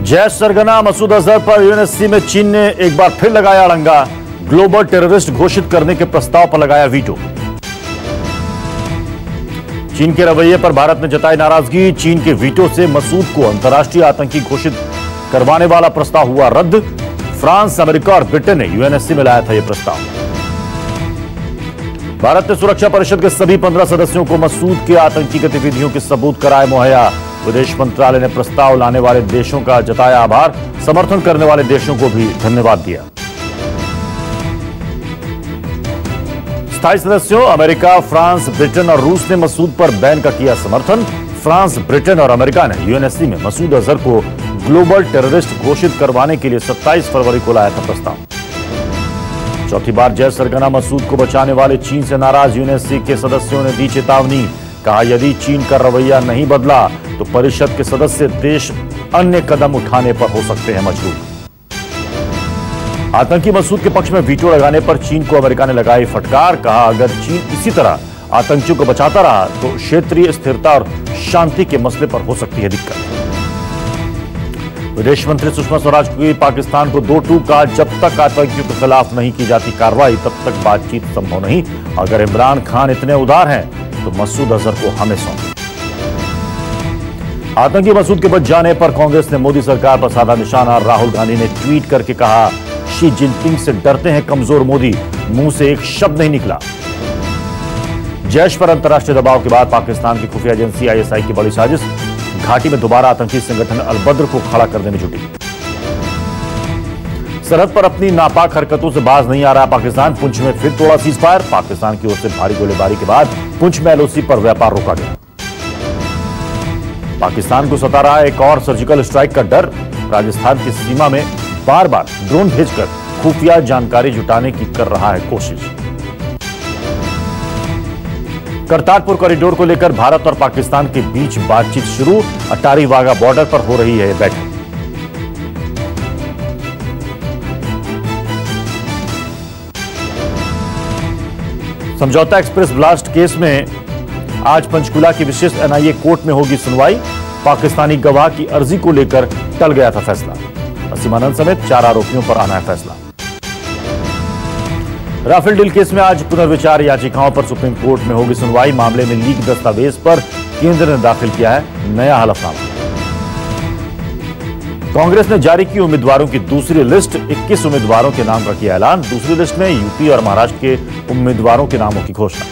जैश सरगना मसूद अजहर पर यूएनएससी में चीन ने एक बार फिर लगाया अड़ंगा। ग्लोबल टेररिस्ट घोषित करने के प्रस्ताव पर लगाया वीटो। चीन के रवैये पर भारत ने जताई नाराजगी। चीन के वीटो से मसूद को अंतर्राष्ट्रीय आतंकी घोषित करवाने वाला प्रस्ताव हुआ रद्द। फ्रांस, अमेरिका और ब्रिटेन ने यूएनएससी में लाया था यह प्रस्ताव। भारत ने सुरक्षा परिषद के सभी 15 सदस्यों को मसूद के आतंकी गतिविधियों के सबूत कराए मुहैया। विदेश मंत्रालय ने प्रस्ताव लाने वाले देशों का जताया आभार। समर्थन करने वाले देशों को भी धन्यवाद दिया। स्थायी सदस्यों अमेरिका, फ्रांस, ब्रिटेन और रूस ने मसूद पर बैन का किया समर्थन। फ्रांस, ब्रिटेन और अमेरिका ने यूएनएससी में मसूद अजहर को ग्लोबल टेररिस्ट घोषित करवाने के लिए 27 फरवरी को लाया था प्रस्ताव। चौथी बार जैश सरगना मसूद को बचाने वाले चीन से नाराज यूएनएससी के सदस्यों ने दी चेतावनी। कहा, यदि चीन का रवैया नहीं बदला तो परिषद के सदस्य देश अन्य कदम उठाने पर हो सकते हैं मजबूर। आतंकी मसूद के पक्ष में वीटो लगाने पर चीन को अमेरिका ने लगाई फटकार। कहा, अगर चीन इसी तरह आतंकियों को बचाता रहा तो क्षेत्रीय स्थिरता और शांति के मसले पर हो सकती है दिक्कत। विदेश मंत्री सुषमा स्वराज की पाकिस्तान को 2 टूक कहा, जब तक आतंकियों के खिलाफ नहीं की जाती कार्रवाई तब तक बातचीत संभव नहीं। अगर इमरान खान इतने उदार हैं तो मसूद अजहर को हमें सौंपें। आतंकी मसूद के बच जाने पर कांग्रेस ने मोदी सरकार पर साधा निशाना। राहुल गांधी ने ट्वीट करके कहा, शी जिनपिंग से डरते हैं कमजोर मोदी, मुंह से एक शब्द नहीं निकला। जैश पर अंतर्राष्ट्रीय दबाव के बाद पाकिस्तान की खुफिया एजेंसी आईएसआई की बड़ी साजिश। घाटी में दोबारा आतंकी संगठन अलबद्र को खड़ा करने में जुटी। सरहद पर अपनी नापाक हरकतों से बाज नहीं आ रहा पाकिस्तान। पुंछ में फिर तोड़ा सीजफायर। पाकिस्तान की ओर से भारी गोलीबारी के बाद पुंछ में एलओसी पर व्यापार रोका गया। पाकिस्तान को सता रहा एक और सर्जिकल स्ट्राइक का डर। राजस्थान की सीमा में बार बार ड्रोन भेजकर खुफिया जानकारी जुटाने की कर रहा है कोशिश। करतारपुर कॉरिडोर को लेकर भारत और पाकिस्तान के बीच बातचीत शुरू। अटारी वाघा बॉर्डर पर हो रही है बैठक। समझौता एक्सप्रेस ब्लास्ट केस में आज पंचकुला की विशेष एनआईए कोर्ट में होगी सुनवाई। पाकिस्तानी गवाह की अर्जी को लेकर टल गया था फैसला। असीमानंद समेत 4 आरोपियों पर आना है फैसला। राफेल डील केस में आज पुनर्विचार याचिकाओं पर सुप्रीम कोर्ट में होगी सुनवाई। मामले में लीक दस्तावेज पर केंद्र ने दाखिल किया है नया हलफनामा। कांग्रेस ने जारी की उम्मीदवारों की दूसरी लिस्ट। 21 उम्मीदवारों के नाम का किया ऐलान। दूसरी लिस्ट में यूपी और महाराष्ट्र के उम्मीदवारों के नामों की घोषणा।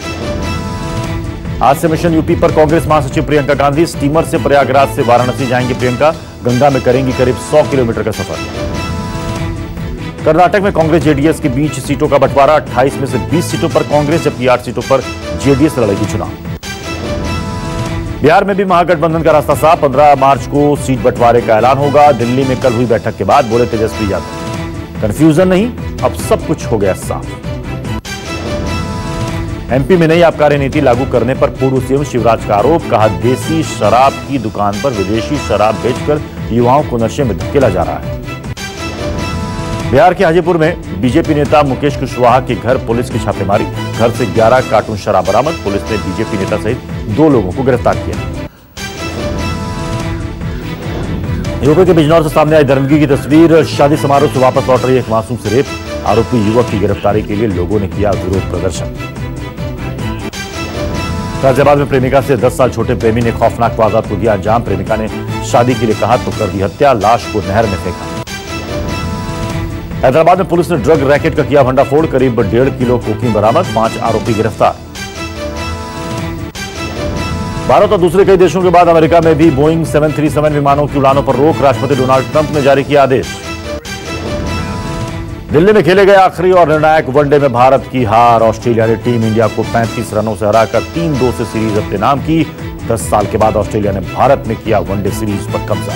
आज से मिशन यूपी पर कांग्रेस महासचिव प्रियंका गांधी स्टीमर से प्रयागराज से वाराणसी जाएंगी प्रियंका। गंगा में करेंगी करीब 100 किलोमीटर का सफर। कर्नाटक में कांग्रेस जेडीएस के बीच सीटों का बंटवारा। 28 में से 20 सीटों पर कांग्रेस जबकि 8 सीटों पर जेडीएस लड़ेगी चुनाव। बिहार में भी महागठबंधन का रास्ता साफ। 15 मार्च को सीट बंटवारे का ऐलान होगा। दिल्ली में कल हुई बैठक के बाद बोले तेजस्वी यादव, कंफ्यूजन नहीं, अब सब कुछ हो गया साफ। एमपी में नई आबकारी नीति लागू करने पर पूर्व सीएम शिवराज का आरोप। कहा, देसी शराब की दुकान पर विदेशी शराब बेचकर युवाओं को नशे में धकेला जा रहा है। बिहार के हाजीपुर में बीजेपी नेता मुकेश कुशवाहा के घर पुलिस की छापेमारी। घर से 11 कार्टून शराब बरामद। पुलिस ने बीजेपी नेता सहित 2 लोगों को गिरफ्तार किया। यूपी के बिजनौर से सामने आई दरंगी की तस्वीर। शादी समारोह से वापस लौट रही एक मासूम से रेप। आरोपी युवक की गिरफ्तारी के लिए लोगों ने किया विरोध प्रदर्शन। गाजियाबाद में प्रेमिका से 10 साल छोटे प्रेमी ने खौफनाक वारदात को दिया अंजाम। प्रेमिका ने शादी के लिए कहा तो कर दी हत्या। लाश को नहर में फेंका। हैदराबाद में पुलिस ने ड्रग रैकेट का किया भंडाफोड़। करीब 1.5 किलो कोकीन बरामद। 5 आरोपी गिरफ्तार। भारत और दूसरे कई देशों के बाद अमेरिका में भी बोइंग 737 विमानों की उड़ानों पर रोक। राष्ट्रपति डोनाल्ड ट्रंप ने जारी किया आदेश। दिल्ली में खेले गए आखिरी और निर्णायक वनडे में भारत की हार। ऑस्ट्रेलिया ने टीम इंडिया को 35 रनों से हराकर 3-2 से सीरीज अपने नाम की। 10 साल के बाद ऑस्ट्रेलिया ने भारत में किया वनडे सीरीज पर कब्जा।